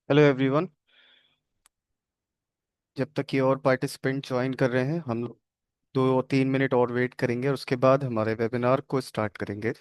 Hello everyone. जब तक ये और पार्टिसिपेंट ज्वाइन कर रहे हैं हम लोग 2-3 मिनट और वेट करेंगे और उसके बाद हमारे वेबिनार को स्टार्ट करेंगे।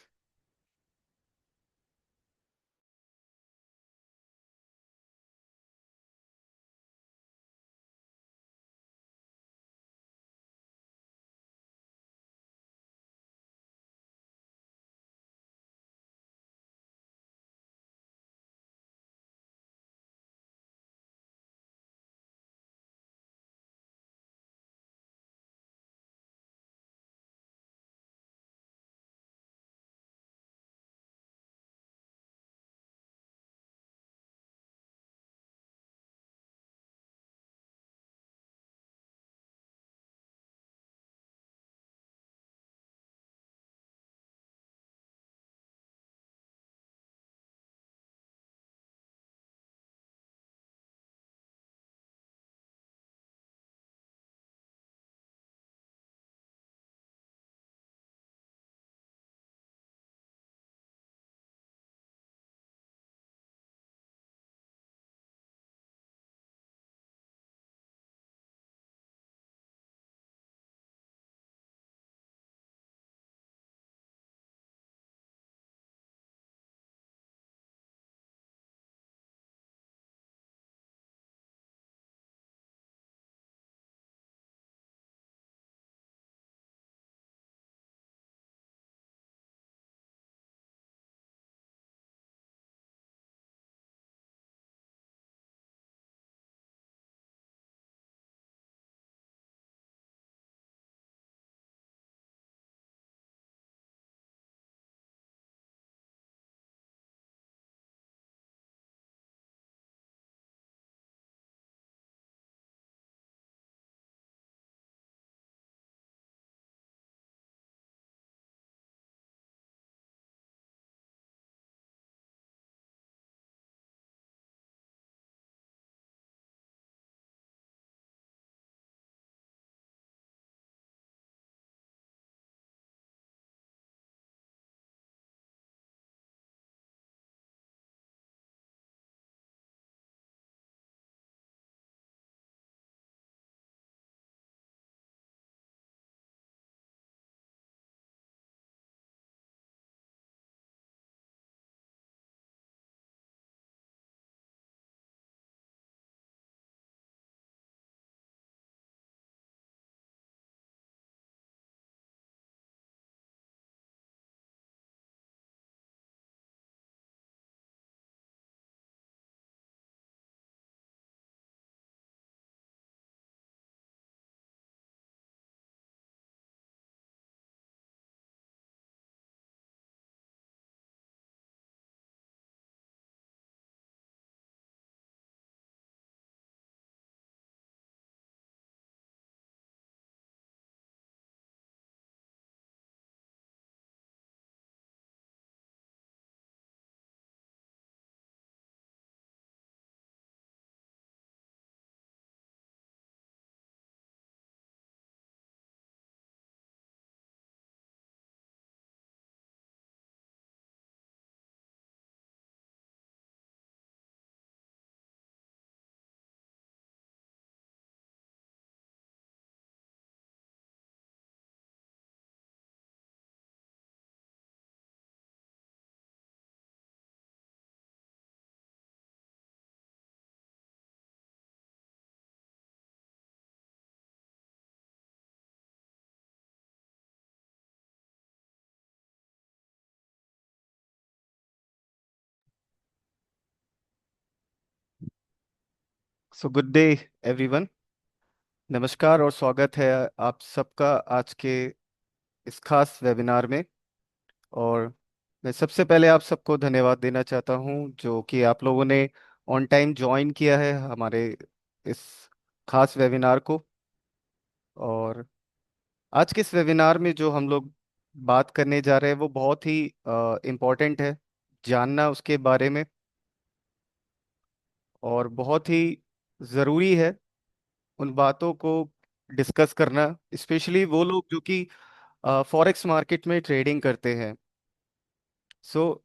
So good day everyone. नमस्कार और स्वागत है आप सबका आज के इस खास वेबिनार में। और मैं सबसे पहले आप सबको धन्यवाद देना चाहता हूं जो कि आप लोगों ने ऑन टाइम ज्वाइन किया है हमारे इस खास वेबिनार को। और आज के इस वेबिनार में जो हम लोग बात करने जा रहे हैं वो बहुत ही इम्पोर्टेंट है जानना उसके बारे में। और बहुत ही ज़रूरी है उन बातों को डिस्कस करना, स्पेशली वो लोग जो कि फॉरेक्स मार्केट में ट्रेडिंग करते हैं। सो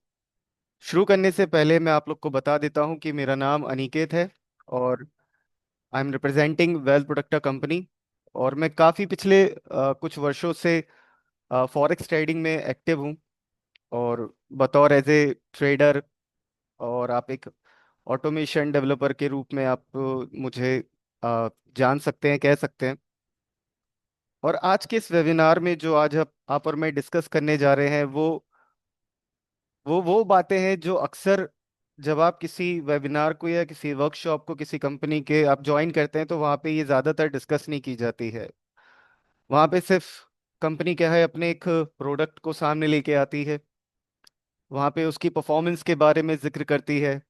शुरू करने से पहले मैं आप लोग को बता देता हूं कि मेरा नाम अनिकेत है और I am representing Wealth Protector company. और मैं काफ़ी पिछले कुछ वर्षों से फॉरेक्स ट्रेडिंग में एक्टिव हूं। और बतौर एज ए ट्रेडर, और आप एक ऑटोमेशन डेवलपर के रूप में आप मुझे जान सकते हैं, कह सकते हैं। और आज के इस वेबिनार में जो आज आप और मैं डिस्कस करने जा रहे हैं, वो बातें हैं जो अक्सर जब आप किसी वेबिनार को या किसी वर्कशॉप को किसी कंपनी के आप ज्वाइन करते हैं तो वहाँ पे ये ज़्यादातर डिस्कस नहीं की जाती है। वहाँ पे सिर्फ कंपनी क्या है, अपने एक प्रोडक्ट को सामने लेके आती है, वहाँ पे उसकी परफॉर्मेंस के बारे में जिक्र करती है,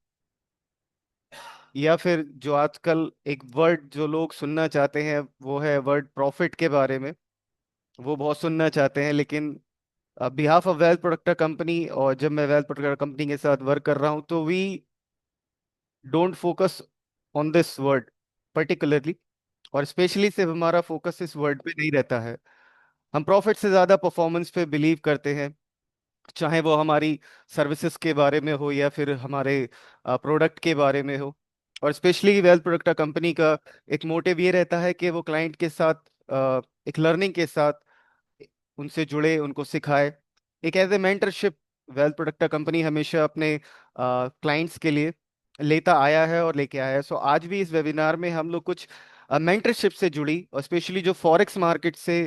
या फिर जो आजकल एक वर्ड जो लोग सुनना चाहते हैं वो है वर्ड प्रॉफिट के बारे में। वो बहुत सुनना चाहते हैं, लेकिन behalf of Wealth Protector company, और जब मैं वेल्थ प्रोडक्टर कंपनी के साथ वर्क कर रहा हूँ तो we don't focus on this word particularly. और स्पेशली सिर्फ हमारा फोकस इस वर्ड पे नहीं रहता है। हम प्रॉफिट से ज़्यादा परफॉर्मेंस पे बिलीव करते हैं, चाहे वो हमारी सर्विसेज के बारे में हो या फिर हमारे प्रोडक्ट के बारे में हो। और स्पेशली वेल्थ प्रोडक्ट कंपनी का एक मोटिव ये रहता है कि वो क्लाइंट के साथ एक लर्निंग के साथ उनसे जुड़े, उनको सिखाए। एक as a mentorship wealth product company हमेशा अपने क्लाइंट्स के लिए लेता आया है और लेके आया है। सो आज भी इस वेबिनार में हम लोग कुछ मेंटरशिप से जुड़ी और स्पेशली जो फॉरेक्स मार्केट से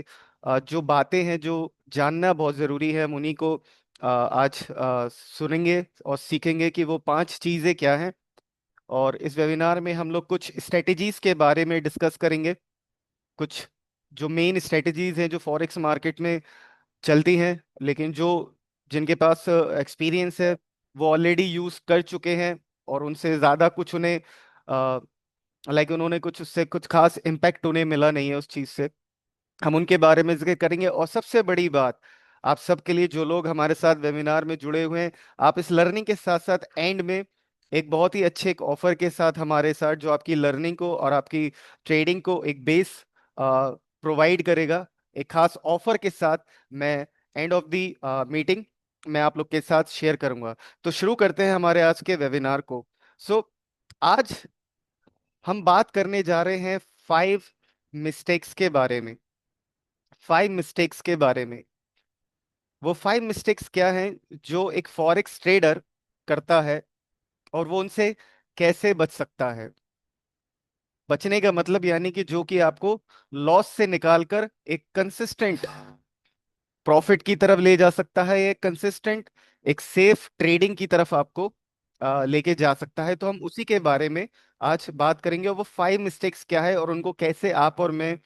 जो बातें हैं जो जानना बहुत ज़रूरी है, हम उन्हीं को आज सुनेंगे और सीखेंगे कि वो 5 चीज़ें क्या हैं। और इस वेबिनार में हम लोग कुछ स्ट्रेटेजीज के बारे में डिस्कस करेंगे। कुछ जो मेन स्ट्रेटेजीज हैं जो फॉरेक्स मार्केट में चलती हैं, लेकिन जो जिनके पास एक्सपीरियंस है वो ऑलरेडी यूज कर चुके हैं, और उनसे ज़्यादा कुछ उन्हें लाइक उन्होंने कुछ उससे कुछ खास इम्पैक्ट उन्हें मिला नहीं है उस चीज़ से। हम उनके बारे में जिक्र करेंगे। और सबसे बड़ी बात, आप सबके लिए जो लोग हमारे साथ वेबिनार में जुड़े हुए हैं, आप इस लर्निंग के साथ साथ एंड में एक बहुत ही अच्छे एक ऑफर के साथ हमारे साथ, जो आपकी लर्निंग को और आपकी ट्रेडिंग को एक बेस प्रोवाइड करेगा, एक खास ऑफर के साथ मैं एंड ऑफ द मीटिंग मैं आप लोग के साथ शेयर करूंगा। तो शुरू करते हैं हमारे आज के वेबिनार को। सो आज हम बात करने जा रहे हैं 5 मिस्टेक्स के बारे में। 5 मिस्टेक्स के बारे में। वो 5 मिस्टेक्स क्या हैं जो एक फॉरेक्स ट्रेडर करता है, और वो उनसे कैसे बच सकता है। बचने का मतलब यानी कि जो कि आपको लॉस से निकालकर एक कंसिस्टेंट प्रॉफिट की तरफ ले जा सकता है, एक कंसिस्टेंट एक सेफ ट्रेडिंग की तरफ आपको लेके जा सकता है। तो हम उसी के बारे में आज बात करेंगे, और वो 5 मिस्टेक्स क्या है और उनको कैसे आप और मैं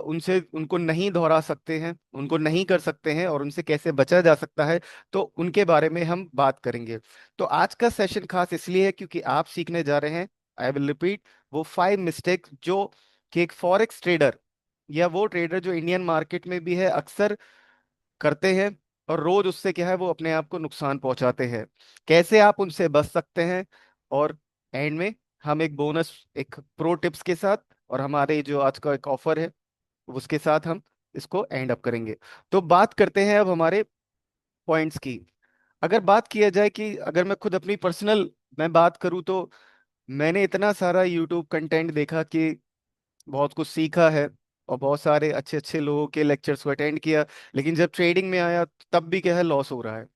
उनसे उनको नहीं दोहरा सकते हैं, उनको नहीं कर सकते हैं, और उनसे कैसे बचा जा सकता है। तो उनके बारे में हम बात करेंगे। तो आज का सेशन खास इसलिए है क्योंकि आप सीखने जा रहे हैं, आई विल रिपीट, वो 5 मिस्टेक्स जो कि एक फॉरेक्स ट्रेडर या वो ट्रेडर जो इंडियन मार्केट में भी है अक्सर करते हैं, और रोज उससे क्या है वो अपने आप को नुकसान पहुंचाते हैं। कैसे आप उनसे बच सकते हैं। और एंड में हम एक बोनस, एक प्रो टिप्स के साथ, और हमारे जो आज का एक ऑफर है उसके साथ हम इसको एंड अप करेंगे। तो बात करते हैं अब हमारे पॉइंट्स की। अगर बात किया जाए कि अगर मैं खुद अपनी पर्सनल मैं बात करूं तो मैंने इतना सारा यूट्यूब कंटेंट देखा कि बहुत कुछ सीखा है, और बहुत सारे अच्छे अच्छे लोगों के लेक्चर्स को अटेंड किया। लेकिन जब ट्रेडिंग में आया तब भी क्या है, लॉस हो रहा है।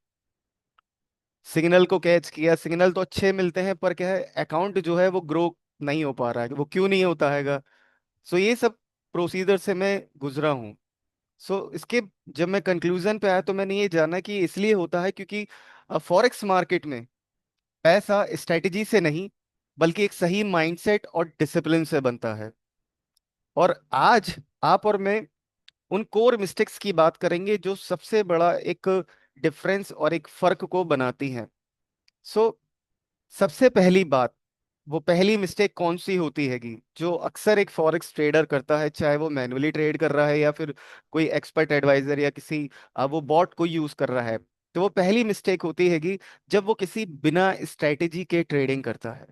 सिग्नल को कैच किया, सिग्नल तो अच्छे मिलते हैं पर क्या है, अकाउंट जो है वो ग्रो नहीं हो पा रहा है। वो क्यों नहीं होता हैगा। सो ये सब प्रोसीजर से मैं गुजरा हूँ। सो इसके जब मैं कंक्लूजन पे आया तो मैंने ये जाना कि इसलिए होता है क्योंकि फॉरेक्स मार्केट में पैसा स्ट्रेटजी से नहीं बल्कि एक सही माइंडसेट और डिसिप्लिन से बनता है। और आज आप और मैं उन कोर मिस्टेक्स की बात करेंगे जो सबसे बड़ा एक डिफरेंस और एक फर्क को बनाती हैं। सो सबसे पहली बात, वो पहली मिस्टेक कौन सी होती हैगी जो अक्सर एक फॉरेक्स ट्रेडर करता है, चाहे वो मैन्युअली ट्रेड कर रहा है या फिर कोई एक्सपर्ट एडवाइजर या किसी वो बॉट को यूज कर रहा है। तो वो पहली मिस्टेक होती हैगी जब वो किसी बिना स्ट्रेटेजी के ट्रेडिंग करता है।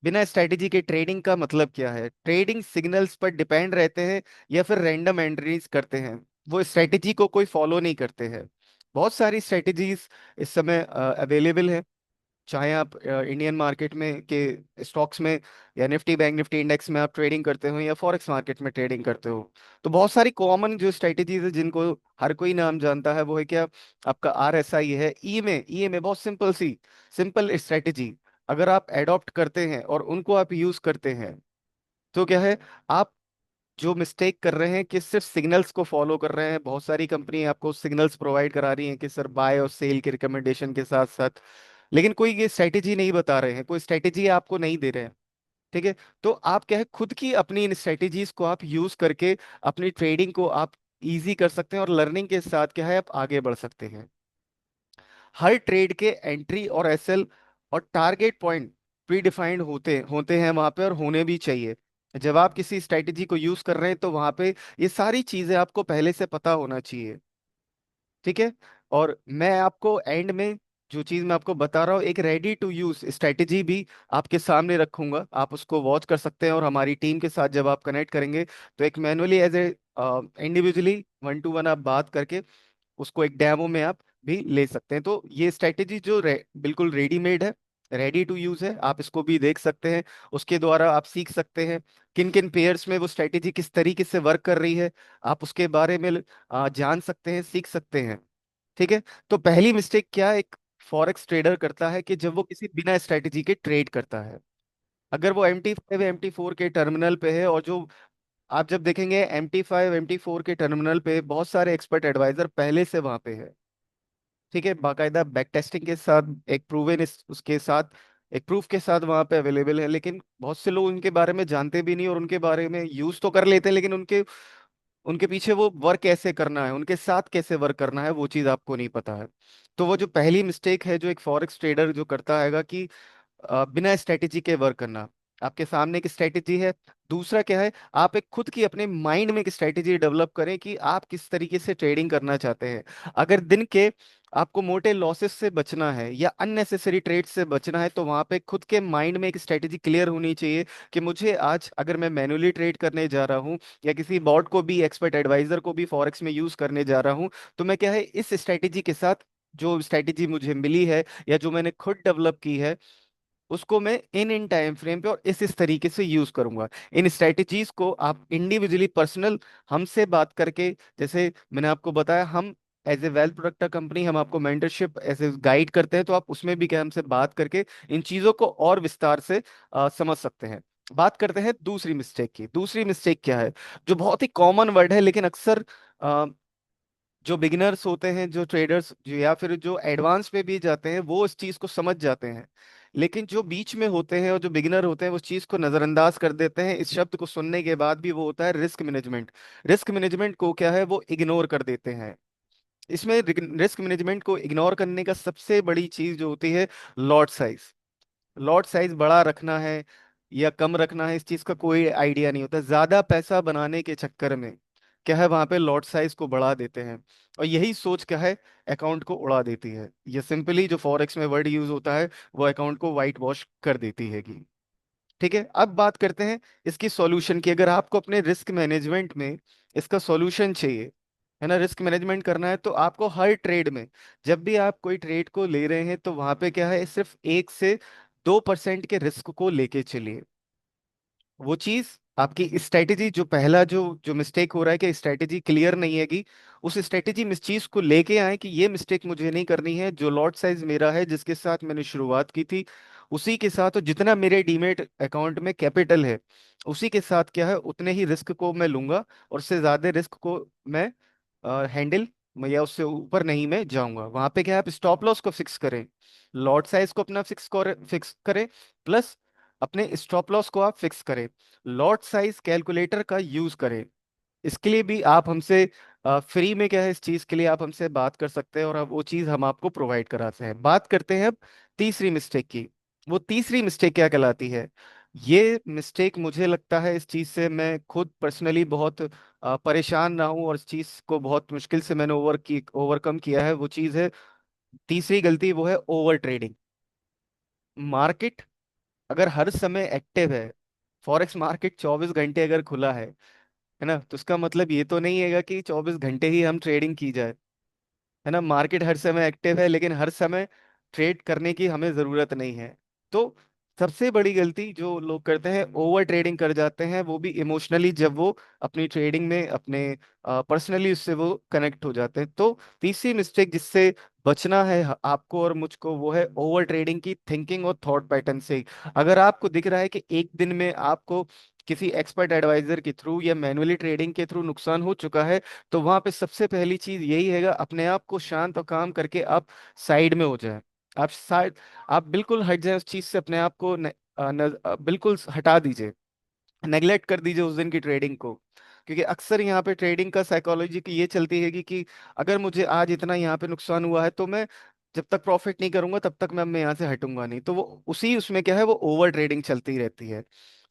बिना स्ट्रेटेजी के ट्रेडिंग का मतलब क्या है, ट्रेडिंग सिग्नल्स पर डिपेंड रहते हैं या फिर रैंडम एंट्रीज करते हैं। वो स्ट्रेटेजी को कोई फॉलो नहीं करते हैं, बहुत सारी स्ट्रेटजीज इस समय अवेलेबल है। चाहे आप इंडियन मार्केट में के स्टॉक्स में या निफ्टी बैंक निफ्टी इंडेक्स में आप ट्रेडिंग करते हो या फॉरेक्स मार्केट में ट्रेडिंग करते हो, तो बहुत सारी कॉमन जो स्ट्रेटजीज है जिनको हर कोई नाम जानता है, वो है क्या? आपका RSI है, ई में बहुत सिंपल स्ट्रेटजी। अगर आप एडॉप्ट करते हैं और उनको आप यूज करते हैं, तो क्या है, आप जो मिस्टेक कर रहे हैं कि सिर्फ सिग्नल्स को फॉलो कर रहे हैं। बहुत सारी कंपनी आपको सिग्नल्स प्रोवाइड करा रही हैं कि सर बाय और सेल के रिकमेंडेशन के साथ साथ, लेकिन कोई ये स्ट्रेटेजी नहीं बता रहे हैं, कोई स्ट्रेटेजी आपको नहीं दे रहे हैं। ठीक है। तो आप क्या है, खुद की अपनी इन स्ट्रेटेजीज को आप यूज करके अपनी ट्रेडिंग को आप इजी कर सकते हैं, और लर्निंग के साथ क्या है, आप आगे बढ़ सकते हैं। हर ट्रेड के एंट्री और एसएल और टारगेट पॉइंट प्री डिफाइंड होते होते हैं वहां पे, और होने भी चाहिए। जब आप किसी स्ट्रेटेजी को यूज कर रहे हैं तो वहां पे ये सारी चीजें आपको पहले से पता होना चाहिए। ठीक है। और मैं आपको एंड में जो चीज मैं आपको बता रहा हूँ, एक रेडी टू यूज स्ट्रेटेजी भी आपके सामने रखूंगा, आप उसको वॉच कर सकते हैं। और हमारी टीम के साथ जब आप कनेक्ट करेंगे, तो एक manually as a individually 1 to 1 आप बात करके उसको एक डेमो में आप भी ले सकते हैं। तो ये स्ट्रेटेजी जो बिल्कुल रेडीमेड है, रेडी टू यूज है, आप इसको भी देख सकते हैं। उसके द्वारा आप सीख सकते हैं किन किन पेयर्स में वो स्ट्रेटेजी किस तरीके से वर्क कर रही है, आप उसके बारे में जान सकते हैं, सीख सकते हैं। ठीक है। तो पहली मिस्टेक क्या एक फॉरेक्स ट्रेडर करता है कि जब वो किसी बिना स्ट्रेटेजी के ट्रेड करता है, अगर वो MT5 MT4 के टर्मिनल पे है, और जो आप जब देखेंगे MT5 MT4 के टर्मिनल पे बहुत सारे एक्सपर्ट एडवाइजर पहले से वहां पे है। ठीक है, बाकायदा बैक टेस्टिंग के साथ, एक प्रूवन उसके साथ, एक प्रूफ के साथ वहां पे अवेलेबल है। लेकिन बहुत से लोग उनके बारे में जानते भी नहीं, और उनके बारे में यूज तो कर लेते हैं, लेकिन उनके उनके पीछे वो वर्क कैसे करना है, उनके साथ कैसे वर्क करना है, वो चीज़ आपको नहीं पता है। तो वो जो पहली मिस्टेक है जो एक फॉरेक्स ट्रेडर जो करता है कि बिना स्ट्रेटेजी के वर्क करना। आपके सामने एक स्ट्रेटेजी है। दूसरा क्या है, आप एक खुद की अपने माइंड में एक स्ट्रेटेजी डेवलप करें कि आप किस तरीके से ट्रेडिंग करना चाहते हैं। अगर दिन के आपको मोटे लॉसेस से बचना है या अननेसेसरी ट्रेड से बचना है, तो वहां पे खुद के माइंड में एक स्ट्रेटेजी क्लियर होनी चाहिए कि मुझे आज अगर मैं मैनुअली ट्रेड करने जा रहा हूँ या किसी बॉट को भी, एक्सपर्ट एडवाइजर को भी फॉरेक्स में यूज करने जा रहा हूँ, तो मैं क्या है, इस स्ट्रेटेजी के साथ, जो स्ट्रेटेजी मुझे मिली है या जो मैंने खुद डेवलप की है, उसको मैं इन टाइम फ्रेम पे और इस तरीके से यूज करूंगा। इन स्ट्रेटेजीज को आप इंडिविजुअली पर्सनल हमसे बात करके, जैसे मैंने आपको बताया, हम as a wealth Protector company हम आपको मेंटरशिप एज ए गाइड करते हैं, तो आप उसमें भी क्या हमसे बात करके इन चीजों को और विस्तार से समझ सकते हैं। बात करते हैं दूसरी मिस्टेक की। दूसरी मिस्टेक क्या है, जो बहुत ही कॉमन वर्ड है, लेकिन अक्सर जो बिगिनर्स होते हैं, जो ट्रेडर्स, जो या फिर जो एडवांस पे भी जाते हैं, वो इस चीज को समझ जाते हैं। लेकिन जो बीच में होते हैं और जो बिगिनर होते हैं, वो उस चीज को नजरअंदाज कर देते हैं। इस शब्द को सुनने के बाद भी वो होता है रिस्क मैनेजमेंट। रिस्क मैनेजमेंट को क्या है, वो इग्नोर कर देते हैं। इसमें रिस्क मैनेजमेंट को इग्नोर करने का सबसे बड़ी चीज जो होती है, लॉट साइज। लॉट साइज बड़ा रखना है या कम रखना है, इस चीज का कोई आइडिया नहीं होता। ज्यादा पैसा बनाने के चक्कर में क्या है, वहां पे लॉट साइज को बढ़ा देते हैं, और यही सोच क्या है, अकाउंट को उड़ा देती है। ये सिंपली जो फॉरेक्स में वर्ड यूज होता है, वो अकाउंट को वाइट वॉश कर देती है। ठीक है। अब बात करते हैं इसकी सॉल्यूशन की। अगर आपको अपने रिस्क मैनेजमेंट में इसका सॉल्यूशन चाहिए, है ना, रिस्क मैनेजमेंट करना है, तो आपको हर ट्रेड में, जब भी आप कोई ट्रेड को ले रहे हैं, तो वहां पे क्या है, सिर्फ 1 से 2% के रिस्क को लेके चलिए। वो चीज आपकी स्ट्रेटेजी, जो पहला जो जो मिस्टेक हो रहा है कि स्ट्रेटेजी क्लियर नहीं है, कि उस स्ट्रेटेजी में इस चीज को लेके आए कि ये मिस्टेक मुझे नहीं करनी है। जो लॉट साइज मेरा है, जिसके साथ मैंने शुरुआत की थी, उसी के साथ, और जितना मेरे डीमेट अकाउंट में कैपिटल है, उसी के साथ क्या है, उतने ही रिस्क को मैं लूंगा, और उससे ज्यादा रिस्क को मैं हैंडल या उससे ऊपर नहीं मैं जाऊंगा। वहां पे क्या है, आप स्टॉप लॉस को फिक्स करें, लॉट साइज को अपना फिक्स करें, प्लस अपने स्टॉप लॉस को आप फिक्स करें। लॉट साइज कैलकुलेटर का यूज करें। इसके लिए भी आप हमसे फ्री में क्या है, इस चीज के लिए आप हमसे बात कर सकते हैं, और अब वो चीज हम आपको प्रोवाइड कराते हैं। बात करते हैं अब तीसरी मिस्टेक की। वो तीसरी मिस्टेक क्या कहलाती है? ये मिस्टेक मुझे लगता है, इस चीज से मैं खुद पर्सनली बहुत परेशान रहा हूँ, और इस चीज को बहुत मुश्किल से मैंने ओवरकम किया है। वो चीज है, तीसरी गलती, वो है ओवर ट्रेडिंग। मार्केट अगर हर समय एक्टिव है, फॉरेक्स मार्केट 24 घंटे अगर खुला है ना, तो उसका मतलब ये तो नहीं है कि 24 घंटे ही हम ट्रेडिंग की जाए। है ना। मार्केट हर समय एक्टिव है, लेकिन हर समय ट्रेड करने की हमें जरूरत नहीं है। तो सबसे बड़ी गलती जो लोग करते हैं, ओवर ट्रेडिंग कर जाते हैं, वो भी इमोशनली, जब वो अपनी ट्रेडिंग में अपने पर्सनली उससे वो कनेक्ट हो जाते हैं। तो तीसरी मिस्टेक जिससे बचना है आपको और मुझको, वो है ओवर ट्रेडिंग की थिंकिंग और थॉट पैटर्न से। अगर आपको दिख रहा है कि एक दिन में आपको किसी एक्सपर्ट एडवाइजर के थ्रू या मैन्युअली ट्रेडिंग के थ्रू नुकसान हो चुका है, तो वहां पे सबसे पहली चीज यही हैगा, अपने आप को शांत और काम करके आप साइड में हो जाए। आप साइड आप बिल्कुल हट जाए उस चीज से, अपने आप को बिल्कुल हटा दीजिए, नेग्लेक्ट कर दीजिए उस दिन की ट्रेडिंग को। क्योंकि अक्सर यहाँ पे ट्रेडिंग का साइकोलॉजी की ये चलती है कि अगर मुझे आज इतना यहाँ पे नुकसान हुआ है, तो मैं जब तक प्रॉफिट नहीं करूंगा तब तक मैं यहाँ से हटूंगा नहीं। तो वो उसी उसमें क्या है, वो ओवर ट्रेडिंग चलती रहती है।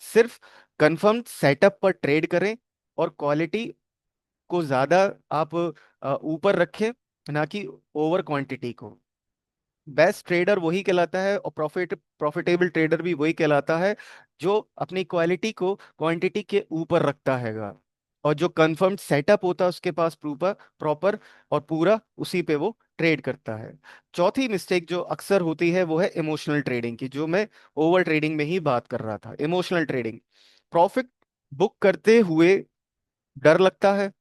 सिर्फ कंफर्म सेटअप पर ट्रेड करें, और क्वालिटी को ज्यादा आप ऊपर रखें, ना कि ओवर क्वांटिटी को। बेस्ट ट्रेडर वही कहलाता है, और प्रॉफिटेबल ट्रेडर भी वही कहलाता है, जो अपनी क्वालिटी को क्वांटिटी के ऊपर रखता हैगा, और जो कंफर्म्ड सेटअप होता है उसके पास प्रॉपर प्रॉपर और पूरा, उसी पे वो ट्रेड करता है। चौथी मिस्टेक जो अक्सर होती है, वो है इमोशनल ट्रेडिंग की, जो मैं ओवर ट्रेडिंग में ही बात कर रहा था। इमोशनल ट्रेडिंग, प्रॉफिट बुक करते हुए डर लगता है,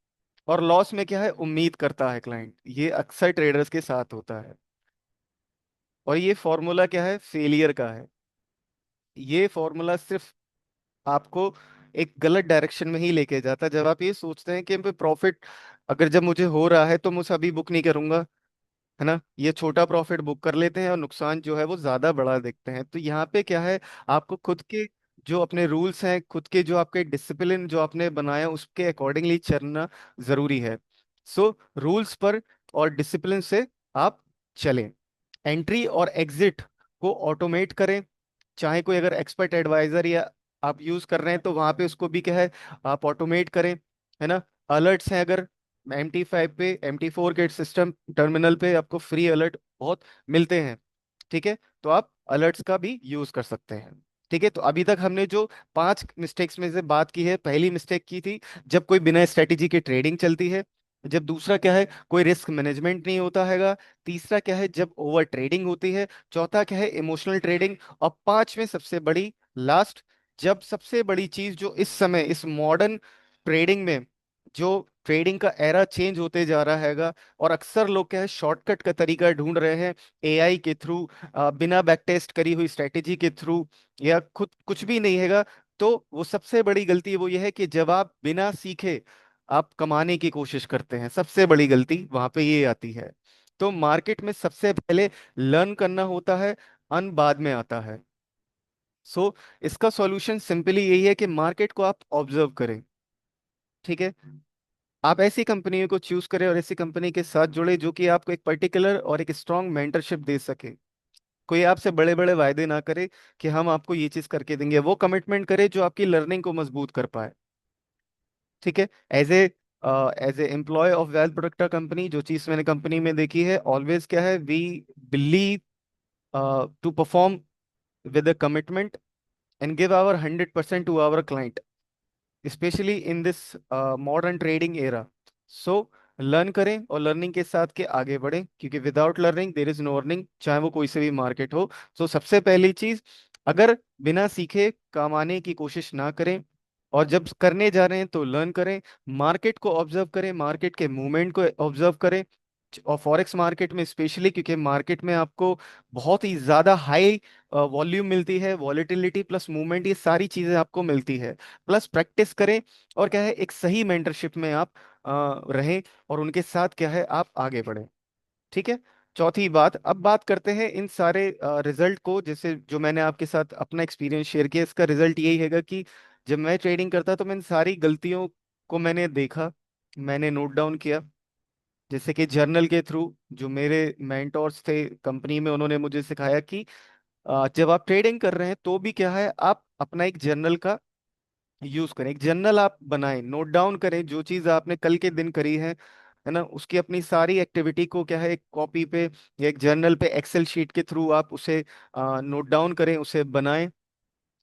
और लॉस में क्या है, उम्मीद करता है क्लाइंट। ये अक्सर ट्रेडर्स के साथ होता है, और ये फॉर्मूला क्या है, फेलियर का है। ये फॉर्मूला सिर्फ आपको एक गलत डायरेक्शन में ही लेके जाता है। जब आप ये सोचते हैं कि प्रॉफिट अगर जब मुझे हो रहा है तो मैं उसे अभी बुक नहीं करूंगा, है ना, ये छोटा प्रॉफिट बुक कर लेते हैं और नुकसान जो है वो ज्यादा बड़ा देखते हैं। तो यहाँ पे क्या है, आपको खुद के जो अपने रूल्स हैं, खुद के जो आपके डिसिप्लिन जो आपने बनाया, उसके अकॉर्डिंगली चलना जरूरी है। सो रूल्स पर और डिसिप्लिन से आप चलें। एंट्री और एग्जिट को ऑटोमेट करें। चाहे कोई अगर एक्सपर्ट एडवाइजर या आप यूज कर रहे हैं, तो वहां पे उसको भी क्या है, आप ऑटोमेट करें, है ना। अलर्ट्स हैं, अगर MT5 पे, MT4 के सिस्टम टर्मिनल पे आपको फ्री अलर्ट बहुत मिलते हैं, ठीक है, तो आप अलर्ट्स का भी यूज कर सकते हैं। ठीक है, तो अभी तक हमने जो 5 मिस्टेक्स में से बात की है, पहली मिस्टेक की थी जब कोई बिना स्ट्रेटेजी के ट्रेडिंग चलती है। जब दूसरा क्या है, कोई रिस्क मैनेजमेंट नहीं होता हैगा। तीसरा क्या है, जब ओवर ट्रेडिंग होती है। चौथा क्या है, इमोशनल ट्रेडिंग। और पांचवें सबसे बड़ी, लास्ट, जब सबसे बड़ी चीज जो इस समय इस मॉडर्न ट्रेडिंग में, जो ट्रेडिंग का एरा चेंज होते जा रहा हैगा, और अक्सर लोग क्या है, शॉर्टकट का तरीका ढूंढ रहे हैं, AI के थ्रू, बिना बैक टेस्ट करी हुई स्ट्रेटेजी के थ्रू, या खुद कुछ भी नहीं हैगा। तो वो सबसे बड़ी गलती वो ये है कि जब आप बिना सीखे आप कमाने की कोशिश करते हैं, सबसे बड़ी गलती वहां पे ये आती है। तो मार्केट में सबसे पहले लर्न करना होता है, अन बाद में आता है। सो इसका सॉल्यूशन सिंपली यही है कि मार्केट को आप ऑब्जर्व करें, ठीक है। आप ऐसी कंपनियों को चूज करें और ऐसी कंपनी के साथ जुड़े जो कि आपको एक पर्टिकुलर और एक स्ट्रांग मेंटरशिप दे सके। कोई आपसे बड़े बड़े वायदे ना करे कि हम आपको ये चीज करके देंगे, वो कमिटमेंट करे जो आपकी लर्निंग को मजबूत कर पाए, ठीक है। As a employee of Wealth Protector company, जो चीज मैंने कंपनी में देखी है, ऑलवेज क्या है, we believe to perform with a commitment and give our 100% to our client, especially in this modern trading era. So learn करें और लर्निंग के साथ के आगे बढ़ें, क्योंकि without learning there is no earning, चाहे वो कोई से भी मार्केट हो। तो सबसे पहली चीज, अगर बिना सीखे कमाने की कोशिश ना करें, और जब करने जा रहे हैं तो लर्न करें। मार्केट को ऑब्जर्व करें, मार्केट के मूवमेंट को ऑब्जर्व करें, और फॉरेक्स मार्केट में स्पेशली, क्योंकि मार्केट में आपको बहुत ही ज्यादा हाई वॉल्यूम मिलती है, वॉलेटिलिटी प्लस मूवमेंट, ये सारी चीजें आपको मिलती है। प्लस प्रैक्टिस करें, और क्या है, एक सही मेंटरशिप में आप रहें, और उनके साथ क्या है, आप आगे बढ़ें, ठीक है। चौथी बात, अब बात करते हैं इन सारे रिजल्ट को, जैसे जो मैंने आपके साथ अपना एक्सपीरियंस शेयर किया, इसका रिजल्ट यही हैगा कि जब मैं ट्रेडिंग करता तो मैं इन सारी गलतियों को मैंने देखा, मैंने नोट डाउन किया। जैसे कि जर्नल के थ्रू, जो मेरे मेंटोर्स थे कंपनी में, उन्होंने मुझे सिखाया कि जब आप ट्रेडिंग कर रहे हैं तो भी क्या है, आप अपना एक जर्नल का यूज करें, एक जर्नल आप बनाएं, नोट डाउन करें जो चीज आपने कल के दिन करी है ना, उसकी अपनी सारी एक्टिविटी को क्या है, एक कॉपी पे या एक जर्नल पे, एक्सेल शीट के थ्रू आप उसे नोट डाउन करें, उसे बनाएं,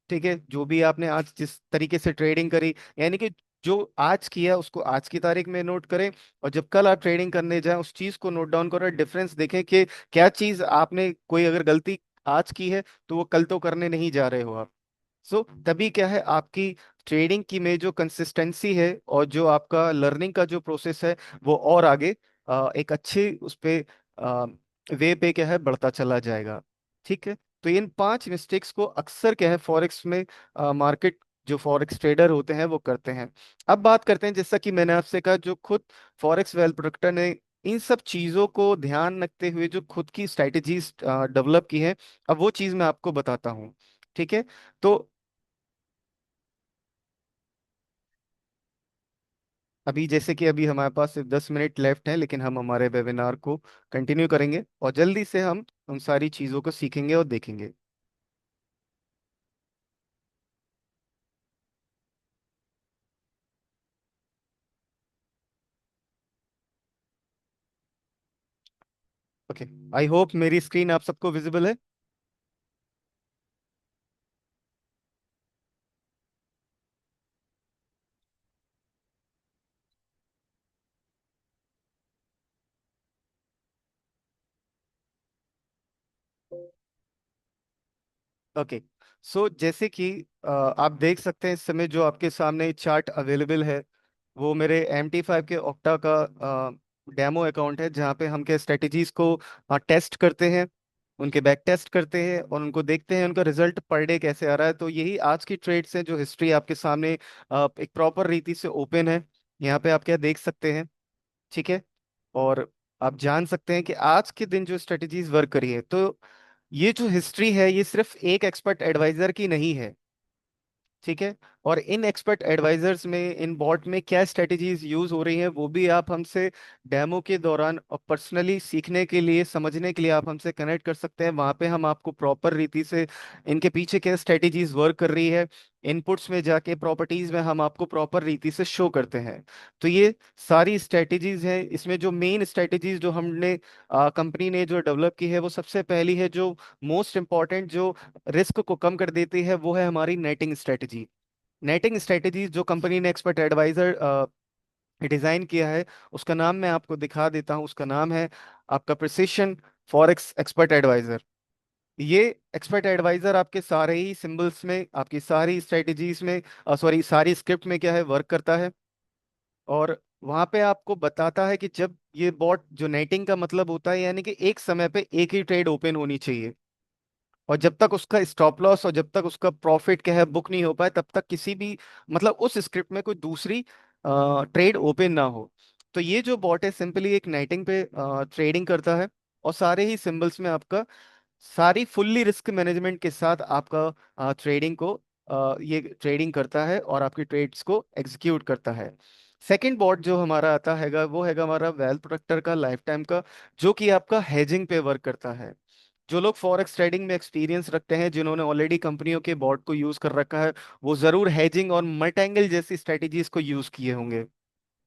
ठीक है। जो भी आपने आज जिस तरीके से ट्रेडिंग करी, यानी कि जो आज किया उसको आज की तारीख में नोट करें, और जब कल आप ट्रेडिंग करने जाएं उस चीज को नोट डाउन करें, डिफरेंस देखें कि क्या चीज आपने कोई अगर गलती आज की है तो वो कल तो करने नहीं जा रहे हो आप। सो तभी क्या है, आपकी ट्रेडिंग की में जो कंसिस्टेंसी है और जो आपका लर्निंग का जो प्रोसेस है वो और आगे एक अच्छे उस पे वे पे क्या है बढ़ता चला जाएगा। ठीक है। तो इन 5 मिस्टेक्स को अक्सर क्या है फॉरेक्स में मार्केट जो फॉरेक्स ट्रेडर होते हैं वो करते हैं। अब बात करते हैं, जैसा कि मैंने आपसे कहा, जो खुद फॉरेक्स वेल प्रोडक्टर ने इन सब चीजों को ध्यान रखते हुए जो खुद की स्ट्रैटेजीज डेवलप की है, अब वो चीज मैं आपको बताता हूँ। ठीक है। तो अभी जैसे कि अभी हमारे पास सिर्फ 10 मिनट लेफ्ट है, लेकिन हम हमारे वेबिनार को कंटिन्यू करेंगे और जल्दी से हम उन सारी चीज़ों को सीखेंगे और देखेंगे। ओके। आई होप मेरी स्क्रीन आप सबको विजिबल है। ओके। सो जैसे कि आप देख सकते हैं इस समय जो आपके सामने चार्ट अवेलेबल है, वो मेरे MT5 के ऑक्टा का डेमो अकाउंट है, जहाँ पे हम क्या स्ट्रेटजीज को टेस्ट करते हैं, उनके बैक टेस्ट करते हैं और उनको देखते हैं उनका रिजल्ट पर डे कैसे आ रहा है। तो यही आज की ट्रेड्स हैं जो हिस्ट्री आपके सामने एक प्रॉपर रीति से ओपन है। यहाँ पे आप क्या देख सकते हैं। ठीक है। और आप जान सकते हैं कि आज के दिन जो स्ट्रेटजीज वर्क करी है, तो ये जो हिस्ट्री है ये सिर्फ एक एक्सपर्ट एडवाइजर की नहीं है। ठीक है। और इन एक्सपर्ट एडवाइजर्स में, इन बॉट में क्या स्ट्रेटजीज यूज हो रही हैं वो भी आप हमसे डेमो के दौरान और पर्सनली सीखने के लिए, समझने के लिए आप हमसे कनेक्ट कर सकते हैं। वहाँ पे हम आपको प्रॉपर रीति से इनके पीछे क्या स्ट्रेटजीज वर्क कर रही है, इनपुट्स में जाके प्रॉपर्टीज में हम आपको प्रॉपर रीति से शो करते हैं। तो ये सारी स्ट्रेटजीज हैं। इसमें जो मेन स्ट्रेटजीज जो हमने कंपनी ने जो डेवलप की है, वो सबसे पहली है जो मोस्ट इम्पॉर्टेंट, जो रिस्क को कम कर देती है, वो है हमारी नेटिंग स्ट्रेटजी। नेटिंग स्ट्रेटजी जो कंपनी ने एक्सपर्ट एडवाइजर डिजाइन किया है, उसका नाम मैं आपको दिखा देता हूँ। उसका नाम है आपका प्रिसिशन फॉरेक्स एक्सपर्ट एडवाइजर। ये एक्सपर्ट एडवाइजर आपके सारे ही सिंबल्स में, आपकी सारी स्ट्रेटजीज में, सॉरी सारी स्क्रिप्ट में क्या है वर्क करता है। और वहां पे आपको बताता है कि जब ये बॉट, जो नेटिंग का मतलब होता है यानी कि एक समय पे एक ही ट्रेड ओपन होनी चाहिए, और जब तक उसका स्टॉप लॉस और जब तक उसका प्रॉफिट क्या है बुक नहीं हो पाए, तब तक किसी भी मतलब उस स्क्रिप्ट में कोई दूसरी ट्रेड ओपन ना हो। तो ये जो बॉट है सिंपली एक नाइटिंग पे ट्रेडिंग करता है, और सारे ही सिंबल्स में आपका सारी फुल्ली रिस्क मैनेजमेंट के साथ आपका ट्रेडिंग को ये ट्रेडिंग करता है और आपकी ट्रेड्स को एग्जीक्यूट करता है। सेकंड बॉट जो हमारा आता हैगा वो हैगा हमारा वेल प्रोटेक्टर का, लाइफ टाइम का, जो कि आपका हेजिंग पे वर्क करता है। जो लोग फॉरेक्स ट्रेडिंग में एक्सपीरियंस रखते हैं, जिन्होंने ऑलरेडी कंपनियों के बॉट को यूज कर रखा है, वो जरूर हेजिंग और मल्टेंगल जैसी स्ट्रेटेजीज को यूज किए होंगे।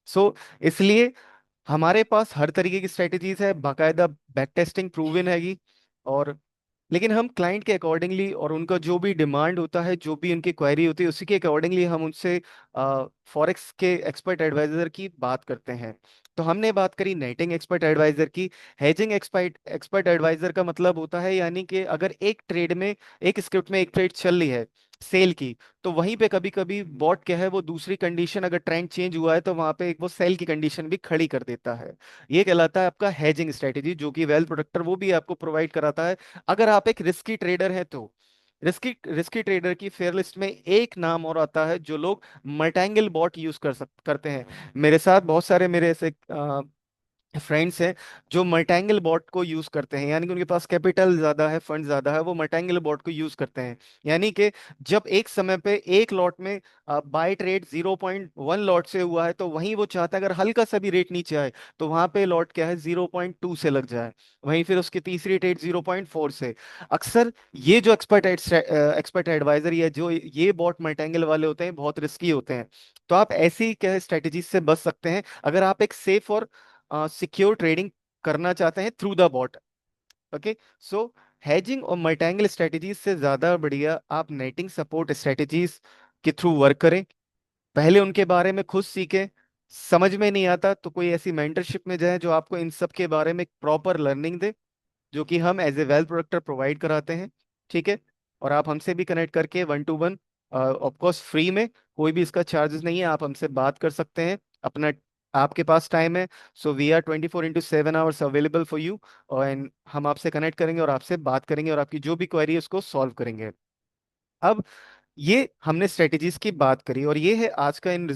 सो इसलिए हमारे पास हर तरीके की स्ट्रेटेजीज है, बाकायदा बैक टेस्टिंग प्रूवन हैगी। और लेकिन हम क्लाइंट के अकॉर्डिंगली और उनका जो भी डिमांड होता है, जो भी उनकी क्वेरी होती है, उसी के अकॉर्डिंगली हम उनसे फॉरेक्स के एक्सपर्ट एडवाइजर की बात करते हैं। तो हमने बात करी नेटिंग एक्सपर्ट एडवाइजर की। हेजिंग एक्सपर्ट एक्सपर्ट एडवाइजर का मतलब होता है यानी कि अगर एक ट्रेड में, एक स्क्रिप्ट में एक ट्रेड चल रही है सेल की, तो वहीं पे कभी कभी बॉट क्या है वो दूसरी कंडीशन, अगर ट्रेंड चेंज हुआ है तो वहां पे एक वो सेल की कंडीशन भी खड़ी कर देता है। ये कहलाता है आपका हेजिंग स्ट्रेटेजी, जो कि वेल प्रोटेक्टर वो भी आपको प्रोवाइड कराता है। अगर आप एक रिस्की ट्रेडर हैं तो रिस्की रिस्की ट्रेडर की फेयर लिस्ट में एक नाम और आता है, जो लोग मल्टेंगल बॉट यूज करते हैं। मेरे साथ बहुत सारे मेरे ऐसे फ्रेंड्स हैं जो मल्टेंगल बॉट को यूज करते हैं, यानी कि उनके पास कैपिटल ज्यादा है, फंड ज्यादा है, वो मल्टेंगल बॉट को यूज करते हैं। यानी कि जब एक समय पे एक लॉट में बाय ट्रेड 0.1 लॉट से हुआ है, तो वहीं वो चाहता है अगर हल्का सा भी रेट नीचे आए तो वहां पे लॉट क्या है 0.2 से लग जाए, वहीं फिर उसकी तीसरी ट्रेड 0.4 से। अक्सर ये जो एक्सपर्ट एडवाइजर या जो ये बॉट मल्टेंगल वाले होते हैं बहुत रिस्की होते हैं। तो आप ऐसी क्या स्ट्रेटेजी से बच सकते हैं अगर आप एक सेफ और सिक्योर ट्रेडिंग करना चाहते हैं through the bot. Okay. So hedging और मल्टेंगल स्ट्रेटजीज से ज्यादा बढ़िया आप नेटिंग सपोर्ट स्ट्रेटजीज के थ्रू वर्क करें। पहले उनके बारे में खुद सीखें। समझ में नहीं आता तो कोई ऐसी मेंटरशिप में जाए जो आपको इन सब के बारे में प्रॉपर लर्निंग दे, जो कि हम एज ए वेल प्रोडक्टर प्रोवाइड कराते हैं। ठीक है। और आप हमसे भी कनेक्ट करके 1 to 1, ऑफ कोर्स फ्री में, कोई भी इसका चार्जेस नहीं है, आप हमसे बात कर सकते हैं अपना। आपके पास टाइम है, so we are 24/7 hours available for you. और हम आपसे कनेक्ट करेंगे और आपसे बात करेंगे और आपकी जो भी क्वेरी है उसको सॉल्व करेंगे। अब ये हमने स्ट्रेटेजीज की बात करी और ये है आज का इन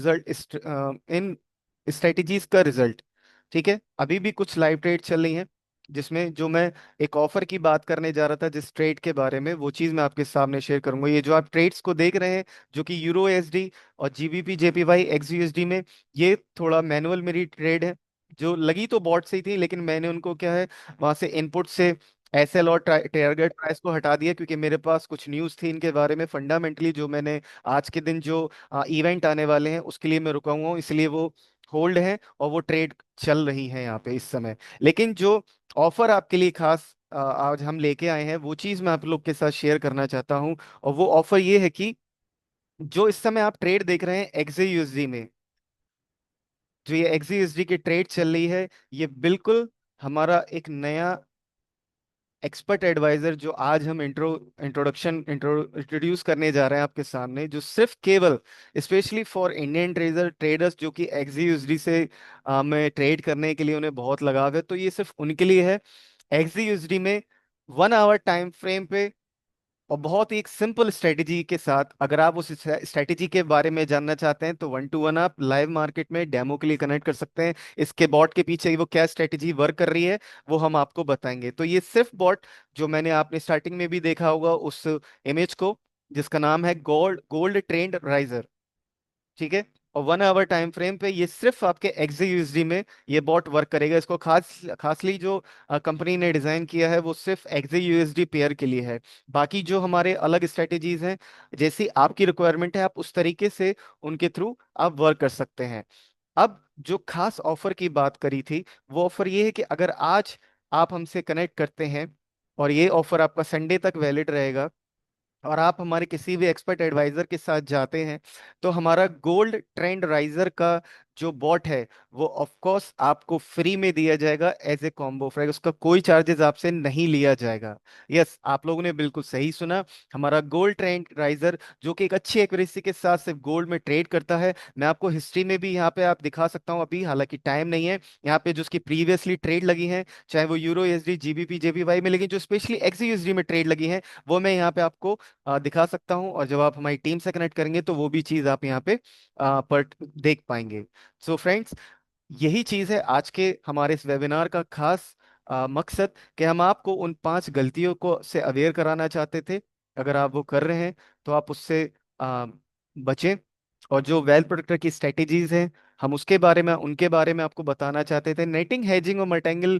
स्ट्रेटेजीज का रिजल्ट। ठीक है। अभी भी कुछ लाइव ट्रेड चल रही हैं, जिसमें जो मैं एक ऑफर की बात करने जा रहा था जिस ट्रेड के बारे में, वो चीज मैं आपके सामने शेयर करूंगा। ये जो आप ट्रेड्स को देख रहे हैं, जो कि यूरो एसडी और जीबीपी जेपीवाई एक्सयूएसडी में, ये थोड़ा मैनुअल मेरी ट्रेड है। जो लगी तो बॉट से ही थी, लेकिन मैंने उनको क्या है, वहां से इनपुट से एसएल और टारगेट प्राइस को हटा दिया, क्योंकि मेरे पास कुछ न्यूज़ थी इनके बारे में फंडामेंटली, जो मैंने आज के दिन जो इवेंट आने वाले हैं उसके लिए मैं रुका हुआ हूँ, इसलिए वो होल्ड है और वो ट्रेड चल रही है यहाँ पे इस समय। लेकिन जो ऑफर आपके लिए खास आज हम लेके आए हैं, वो चीज़ मैं आप लोग के साथ शेयर करना चाहता हूँ। और वो ऑफर ये है कि जो इस समय आप ट्रेड देख रहे हैं एक्जे यूएसडी में, जो ये एक्जे यूएसडी की ट्रेड चल रही है, ये बिल्कुल हमारा एक नया एक्सपर्ट एडवाइजर जो आज हम इंट्रोड्यूस करने जा रहे हैं आपके सामने, जो सिर्फ केवल स्पेशली फॉर इंडियन ट्रेडर्स जो कि एक्सयूएसडी से में ट्रेड करने के लिए उन्हें बहुत लगाव है, तो ये सिर्फ उनके लिए है। एक्सयूएसडी में 1 आवर टाइम फ्रेम पे और बहुत ही एक सिंपल स्ट्रेटेजी के साथ, अगर आप उस स्ट्रेटेजी के बारे में जानना चाहते हैं तो 1 to 1 आप लाइव मार्केट में डेमो के लिए कनेक्ट कर सकते हैं। इसके बॉट के पीछे वो क्या स्ट्रेटेजी वर्क कर रही है वो हम आपको बताएंगे। तो ये सिर्फ बॉट, जो मैंने आपने स्टार्टिंग में भी देखा होगा उस इमेज को, जिसका नाम है गोल्ड गोल्ड ट्रेंड राइजर। ठीक है। और 1 आवर टाइम फ्रेम पे ये सिर्फ आपके एक्स यूएसडी में ये बॉट वर्क करेगा। इसको खासली जो कंपनी ने डिजाइन किया है वो सिर्फ एक्स यूएसडी पेयर के लिए है। बाकी जो हमारे अलग स्ट्रेटेजीज हैं, जैसी आपकी रिक्वायरमेंट है आप उस तरीके से उनके थ्रू आप वर्क कर सकते हैं। अब जो खास ऑफर की बात करी थी, वो ऑफर ये है कि अगर आज आप हमसे कनेक्ट करते हैं, और ये ऑफर आपका संडे तक वैलिड रहेगा, और आप हमारे किसी भी एक्सपर्ट एडवाइजर के साथ जाते हैं, तो हमारा गोल्ड ट्रेंड राइजर का जो बॉट है वो ऑफ कोर्स आपको फ्री में दिया जाएगा एज ए कॉम्बो ऑफर। उसका कोई चार्जेस आपसे नहीं लिया जाएगा। यस, आप लोगों ने बिल्कुल सही सुना। हमारा गोल्ड ट्रेंड राइजर जो कि एक अच्छी एक्यूरेसी के साथ सिर्फ गोल्ड में ट्रेड करता है, मैं आपको हिस्ट्री में भी यहाँ पे आप दिखा सकता हूँ, अभी हालांकि टाइम नहीं है। यहाँ पे जो उसकी प्रीवियसली ट्रेड लगी है, चाहे वो यूरो एसडी जीबीपी जेपीवाई में, लेकिन जो स्पेशली एक्सयूएसडी में ट्रेड लगी है, वो मैं यहाँ पे आपको दिखा सकता हूँ। और जब आप हमारी टीम से कनेक्ट करेंगे तो वो भी चीज़ आप यहाँ पे पर देख पाएंगे। सो फ्रेंड्स, यही चीज़ है आज के हमारे इस वेबिनार का खास मकसद, कि हम आपको उन 5 गलतियों को से अवेयर कराना चाहते थे। अगर आप वो कर रहे हैं तो आप उससे बचें। और जो वेल प्रोटेक्टर की स्ट्रेटेजीज हैं, हम उसके बारे में उनके बारे में आपको बताना चाहते थे। नेटिंग, हेजिंग और मर्टेंगल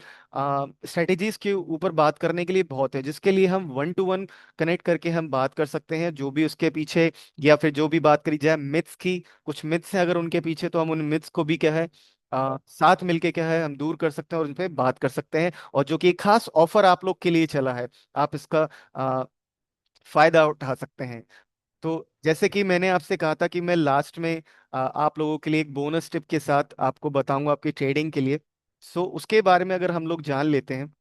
स्ट्रेटेजीज के ऊपर बात करने के लिए बहुत है, जिसके लिए हम 1 to 1 कनेक्ट करके हम बात कर सकते हैं, जो भी उसके पीछे, या फिर जो भी बात करी जाए मिथ्स की, कुछ मिथ्स हैं अगर उनके पीछे, तो हम उन मिथ्स को भी क्या है साथ मिलके क्या है हम दूर कर सकते हैं और उन पे बात कर सकते हैं। और जो कि एक खास ऑफर आप लोग के लिए चला है, आप इसका फायदा उठा सकते हैं। तो जैसे कि मैंने आपसे कहा था कि मैं लास्ट में आप लोगों के लिए एक बोनस टिप के साथ आपको बताऊंगा आपकी ट्रेडिंग के लिए। सो उसके बारे में अगर हम लोग जान लेते हैं।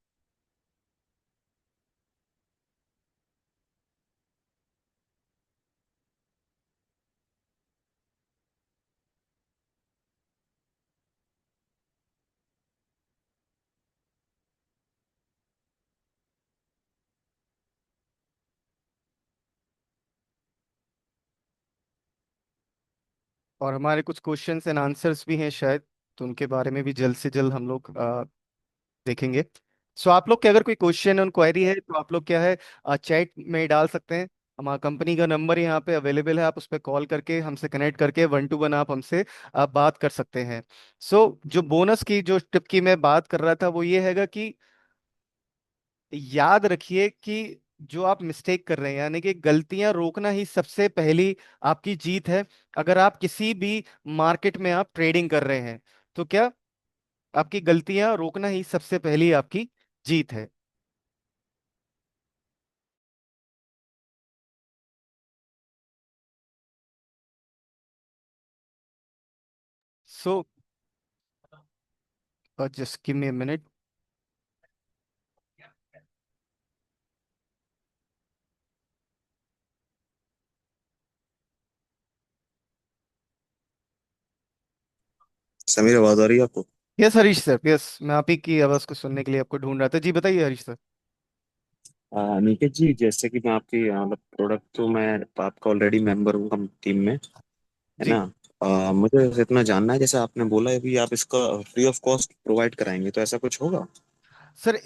और हमारे कुछ क्वेश्चंस एंड आंसर्स भी हैं शायद, तो उनके बारे में भी जल्द से जल्द हम लोग देखेंगे। सो आप लोग के अगर कोई क्वेश्चन और क्वेरी है तो आप लोग क्या है चैट में डाल सकते हैं। हमारा कंपनी का नंबर यहाँ पे अवेलेबल है, आप उस पर कॉल करके हमसे कनेक्ट करके 1 to 1 आप हमसे बात कर सकते हैं। सो जो बोनस की जो टिप की मैं बात कर रहा था वो ये हैगा कि याद रखिए कि जो आप मिस्टेक कर रहे हैं, यानी कि गलतियां रोकना ही सबसे पहली आपकी जीत है। अगर आप किसी भी मार्केट में आप ट्रेडिंग कर रहे हैं, तो क्या आपकी गलतियां रोकना ही सबसे पहली आपकी जीत है। So just give me a minute. Sameer, आवाज आ रही है आपको? यस हरीश सर, यस, मैं आप ही की आवाज़ को सुनने के लिए आपको ढूंढ रहा था। जी बताइए हरीश सर। निकेत जी, जैसे कि मैं आपकी मतलब प्रोडक्ट तो मैं आपका ऑलरेडी मेंबर हूँ हम टीम में, है जी ना? मुझे बस इतना जानना है, जैसे आपने बोला है भी आप इसका फ्री ऑफ कॉस्ट प्रोवाइड कराएंगे, तो ऐसा कुछ होगा? सर,